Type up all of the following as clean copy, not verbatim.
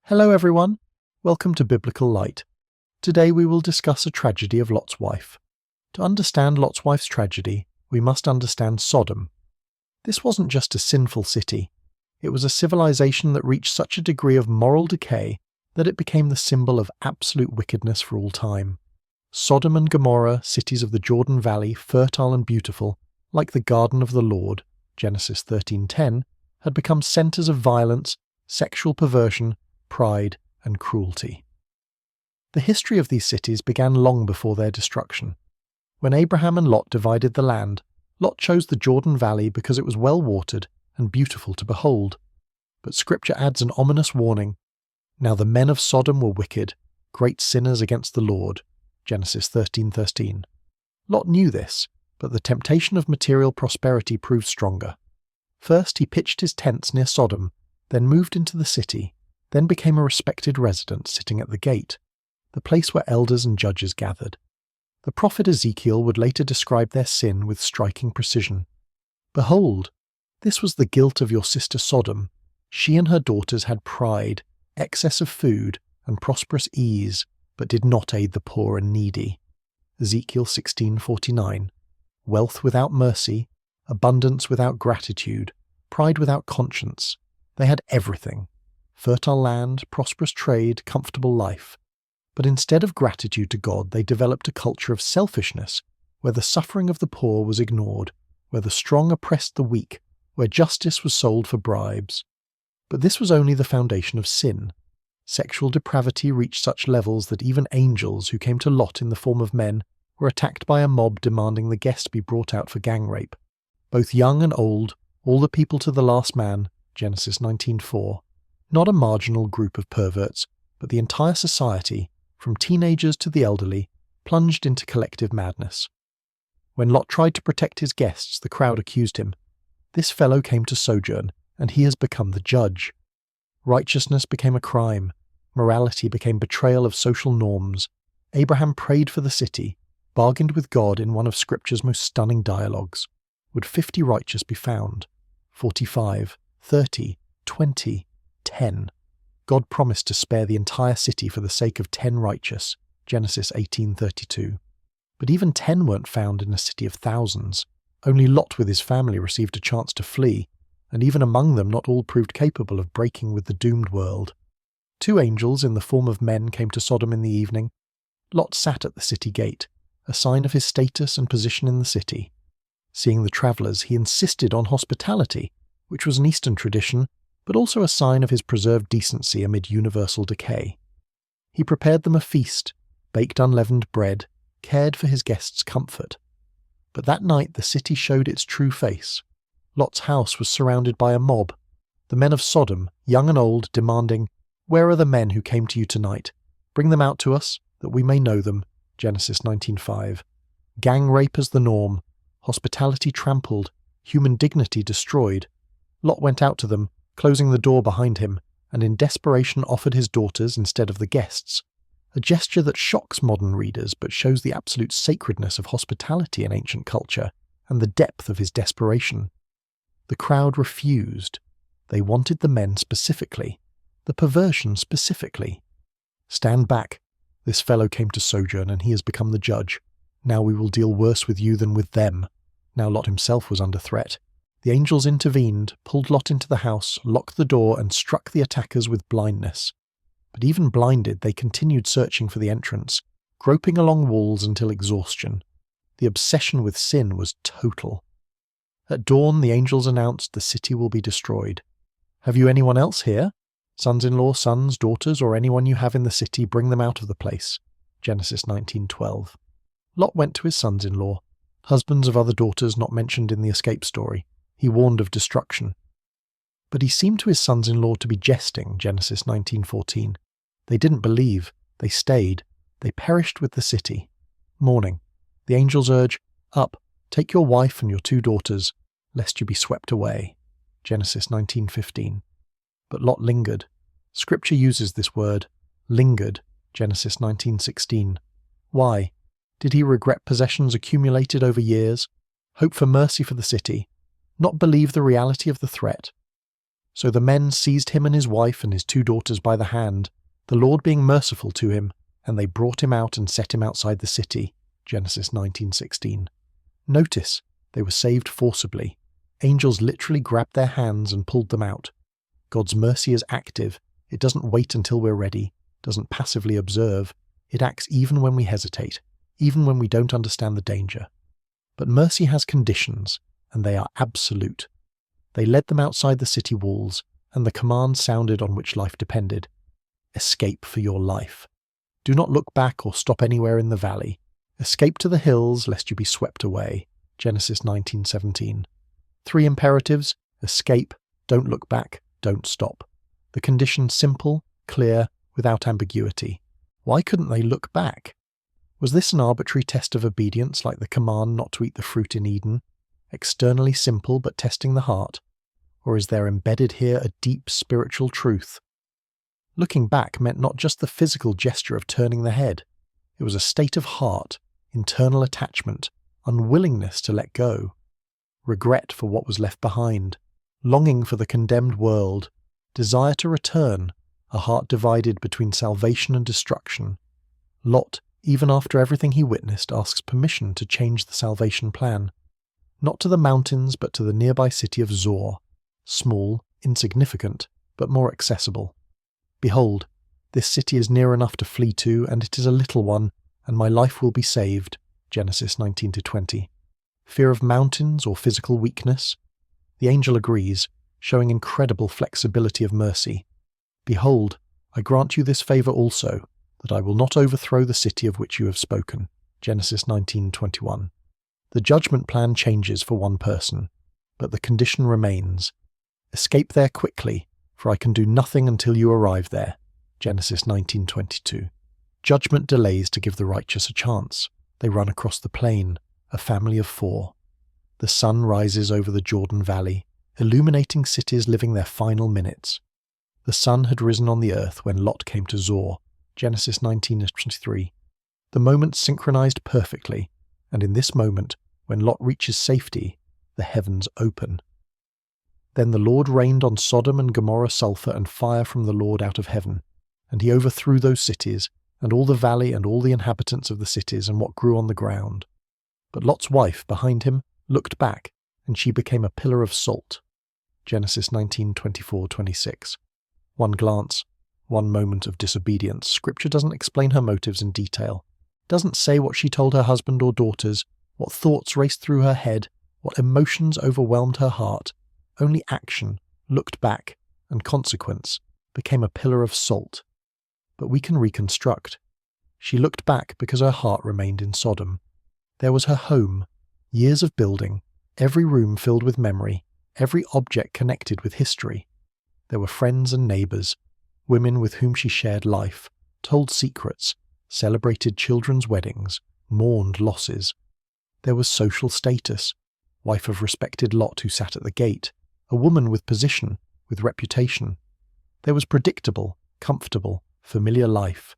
Hello everyone, welcome to Biblical Light. Today we will discuss a tragedy of Lot's wife. To understand Lot's wife's tragedy, we must understand Sodom. This wasn't just a sinful city, it was a civilization that reached such a degree of moral decay that it became the symbol of absolute wickedness for all time. Sodom and Gomorrah, cities of the Jordan Valley, fertile and beautiful, like the garden of the Lord, Genesis 13:10, had become centers of violence, sexual perversion, pride, and cruelty. The history of these cities began long before their destruction. When Abraham and Lot divided the land, Lot chose the Jordan Valley because it was well watered and beautiful to behold. But Scripture adds an ominous warning. Now the men of Sodom were wicked, great sinners against the Lord, Genesis 13:13. Lot knew this, but the temptation of material prosperity proved stronger. First he pitched his tents near Sodom, then moved into the city, then became a respected resident sitting at the gate, the place where elders and judges gathered. The prophet Ezekiel would later describe their sin with striking precision. Behold, this was the guilt of your sister Sodom. She and her daughters had pride, excess of food, and prosperous ease, but did not aid the poor and needy. Ezekiel 16:49. Wealth without mercy, abundance without gratitude, pride without conscience. They had everything. Fertile land, prosperous trade, comfortable life. But instead of gratitude to God, they developed a culture of selfishness, where the suffering of the poor was ignored, where the strong oppressed the weak, where justice was sold for bribes. But this was only the foundation of sin. Sexual depravity reached such levels that even angels who came to Lot in the form of men were attacked by a mob demanding the guest be brought out for gang rape. Both young and old, all the people to the last man, Genesis 19:4. Not a marginal group of perverts, but the entire society, from teenagers to the elderly, plunged into collective madness. When Lot tried to protect his guests, the crowd accused him. This fellow came to sojourn, and he has become the judge. Righteousness became a crime. Morality became betrayal of social norms. Abraham prayed for the city, bargained with God in one of Scripture's most stunning dialogues. Would 50 righteous be found? 45, 30, 20, 10. God promised to spare the entire city for the sake of 10 righteous, Genesis 18:32. But even 10 weren't found in a city of thousands. Only Lot with his family received a chance to flee, and even among them not all proved capable of breaking with the doomed world. 2 angels in the form of men came to Sodom in the evening. Lot sat at the city gate, a sign of his status and position in the city. Seeing the travellers, he insisted on hospitality, which was an Eastern tradition, but also a sign of his preserved decency amid universal decay. He prepared them a feast, baked unleavened bread, cared for his guests' comfort. But that night the city showed its true face. Lot's house was surrounded by a mob, the men of Sodom, young and old, demanding, "Where are the men who came to you tonight? Bring them out to us, that we may know them," Genesis 19:5. Gang rape as the norm, hospitality trampled, human dignity destroyed. Lot went out to them, closing the door behind him, and in desperation offered his daughters instead of the guests, a gesture that shocks modern readers but shows the absolute sacredness of hospitality in ancient culture and the depth of his desperation. The crowd refused. They wanted the men specifically, the perversion specifically. "Stand back. This fellow came to sojourn and he has become the judge. Now we will deal worse with you than with them." Now Lot himself was under threat. The angels intervened, pulled Lot into the house, locked the door, and struck the attackers with blindness. But even blinded, they continued searching for the entrance, groping along walls until exhaustion. The obsession with sin was total. At dawn, the angels announced the city will be destroyed. "Have you anyone else here? Sons-in-law, sons, daughters, or anyone you have in the city, bring them out of the place." Genesis 19:12. Lot went to his sons-in-law, husbands of other daughters not mentioned in the escape story. He warned of destruction. But he seemed to his sons-in-law to be jesting, Genesis 19:14. They didn't believe. They stayed. They perished with the city. Morning. The angels urge, "Up, take your wife and your 2 daughters, lest you be swept away." Genesis 19:15. But Lot lingered. Scripture uses this word, lingered, Genesis 19:16. Why? Did he regret possessions accumulated over years? Hope for mercy for the city? Not believe the reality of the threat? So the men seized him and his wife and his 2 daughters by the hand, the Lord being merciful to him, and they brought him out and set him outside the city. Genesis 19:16. Notice, they were saved forcibly. Angels literally grabbed their hands and pulled them out. God's mercy is active. It doesn't wait until we're ready, doesn't passively observe. It acts even when we hesitate, even when we don't understand the danger. But mercy has conditions, and they are absolute. They led them outside the city walls, and the command sounded on which life depended. Escape for your life. Do not look back or stop anywhere in the valley. Escape to the hills, lest you be swept away. Genesis 19:17. 3 imperatives: escape, don't look back, don't stop. The condition simple, clear, without ambiguity. Why couldn't they look back? Was this an arbitrary test of obedience like the command not to eat the fruit in Eden? Externally simple but testing the heart? Or is there embedded here a deep spiritual truth? Looking back meant not just the physical gesture of turning the head. It was a state of heart, internal attachment, unwillingness to let go, regret for what was left behind, longing for the condemned world, desire to return, a heart divided between salvation and destruction. Lot, even after everything he witnessed, asks permission to change the salvation plan. Not to the mountains, but to the nearby city of Zoar, small, insignificant, but more accessible. Behold, this city is near enough to flee to, and it is a little one, and my life will be saved. Genesis 19-20. Fear of mountains or physical weakness? The angel agrees, showing incredible flexibility of mercy. Behold, I grant you this favour also, that I will not overthrow the city of which you have spoken. Genesis 19:21. The judgment plan changes for one person, but the condition remains. Escape there quickly, for I can do nothing until you arrive there. Genesis 19:22. Judgment delays to give the righteous a chance. They run across the plain, a family of 4. The sun rises over the Jordan Valley, illuminating cities living their final minutes. The sun had risen on the earth when Lot came to Zoar. Genesis 19:23. The moments synchronized perfectly, and in this moment, when Lot reaches safety, the heavens open. Then the Lord rained on Sodom and Gomorrah sulphur and fire from the Lord out of heaven, and he overthrew those cities, and all the valley and all the inhabitants of the cities and what grew on the ground. But Lot's wife, behind him, looked back, and she became a pillar of salt. Genesis 19:24-26. One glance, one moment of disobedience. Scripture doesn't explain her motives in detail. Doesn't say what she told her husband or daughters, what thoughts raced through her head, what emotions overwhelmed her heart. Only action, looked back, and consequence, became a pillar of salt. But we can reconstruct. She looked back because her heart remained in Sodom. There was her home, years of building, every room filled with memory, every object connected with history. There were friends and neighbours, women with whom she shared life, told secrets, celebrated children's weddings, mourned losses. There was social status, wife of respected Lot who sat at the gate, a woman with position, with reputation. There was predictable, comfortable, familiar life.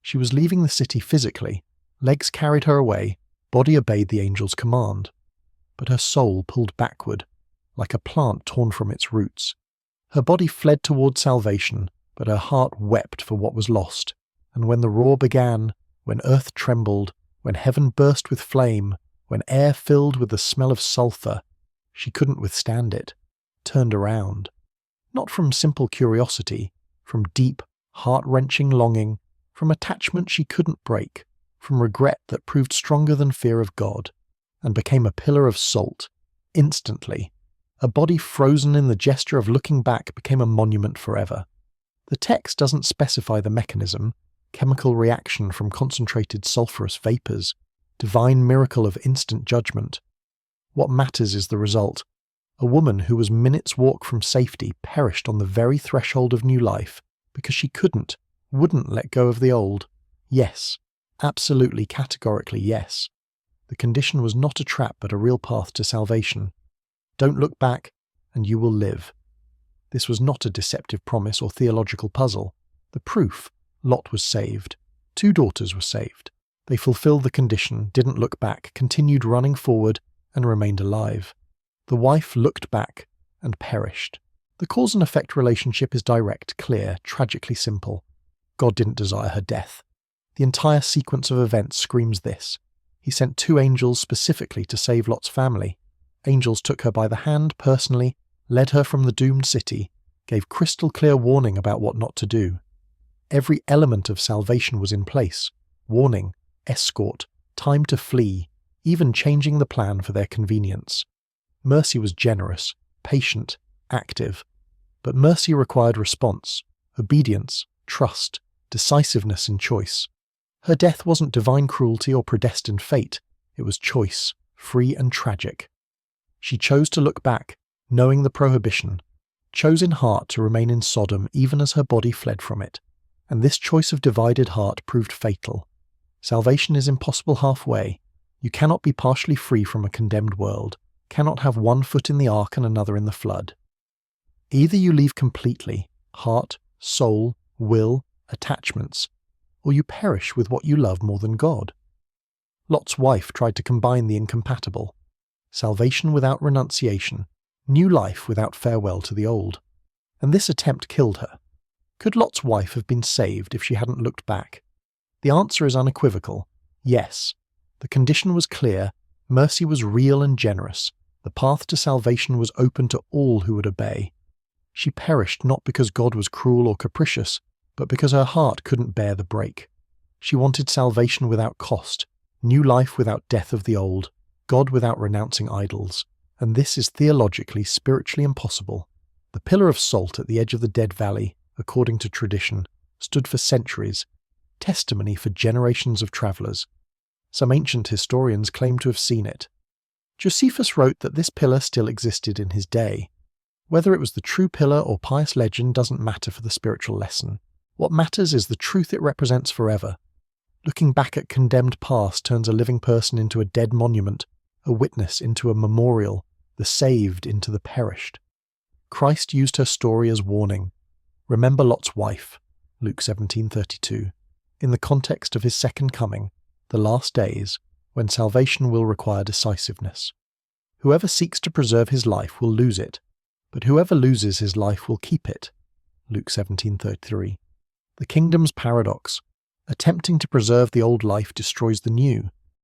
She was leaving the city physically, legs carried her away, body obeyed the angel's command. But her soul pulled backward, like a plant torn from its roots. Her body fled toward salvation, but her heart wept for what was lost. And when the roar began, when earth trembled, when heaven burst with flame, when air filled with the smell of sulphur, she couldn't withstand it, turned around. Not from simple curiosity, from deep, heart-wrenching longing, from attachment she couldn't break, from regret that proved stronger than fear of God, and became a pillar of salt, instantly. A body frozen in the gesture of looking back became a monument forever. The text doesn't specify the mechanism, chemical reaction from concentrated sulphurous vapours, divine miracle of instant judgment. What matters is the result. A woman who was minutes' walk from safety perished on the very threshold of new life because she wouldn't let go of the old. Yes, absolutely, categorically yes. The condition was not a trap but a real path to salvation. Don't look back, and you will live. This was not a deceptive promise or theological puzzle. The proof: Lot was saved. 2 daughters were saved. They fulfilled the condition, didn't look back, continued running forward, and remained alive. The wife looked back and perished. The cause and effect relationship is direct, clear, tragically simple. God didn't desire her death. The entire sequence of events screams this. He sent 2 angels specifically to save Lot's family. Angels took her by the hand personally, led her from the doomed city, gave crystal clear warning about what not to do. Every element of salvation was in place: warning, escort, time to flee, even changing the plan for their convenience. Mercy was generous, patient, active. But mercy required response, obedience, trust, decisiveness in choice. Her death wasn't divine cruelty or predestined fate. It was choice, free and tragic. She chose to look back, knowing the prohibition, chose in heart to remain in Sodom even as her body fled from it. And this choice of divided heart proved fatal. Salvation is impossible halfway. You cannot be partially free from a condemned world, cannot have one foot in the ark and another in the flood. Either you leave completely, heart, soul, will, attachments, or you perish with what you love more than God. Lot's wife tried to combine the incompatible: salvation without renunciation, new life without farewell to the old. And this attempt killed her. Could Lot's wife have been saved if she hadn't looked back? The answer is unequivocal: yes. The condition was clear, mercy was real and generous, the path to salvation was open to all who would obey. She perished not because God was cruel or capricious, but because her heart couldn't bear the break. She wanted salvation without cost, new life without death of the old, God without renouncing idols, and this is theologically, spiritually impossible. The pillar of salt at the edge of the dead valley, according to tradition, stood for centuries, testimony for generations of travellers. Some ancient historians claim to have seen it. Josephus wrote that this pillar still existed in his day. Whether it was the true pillar or pious legend doesn't matter for the spiritual lesson. What matters is the truth it represents forever. Looking back at condemned past turns a living person into a dead monument, a witness into a memorial, the saved into the perished. Christ used her story as warning. Remember Lot's wife, Luke 17:32, in the context of his second coming, the last days, when salvation will require decisiveness. Whoever seeks to preserve his life will lose it, but whoever loses his life will keep it. Luke 17:33. The kingdom's paradox. Attempting to preserve the old life destroys the new.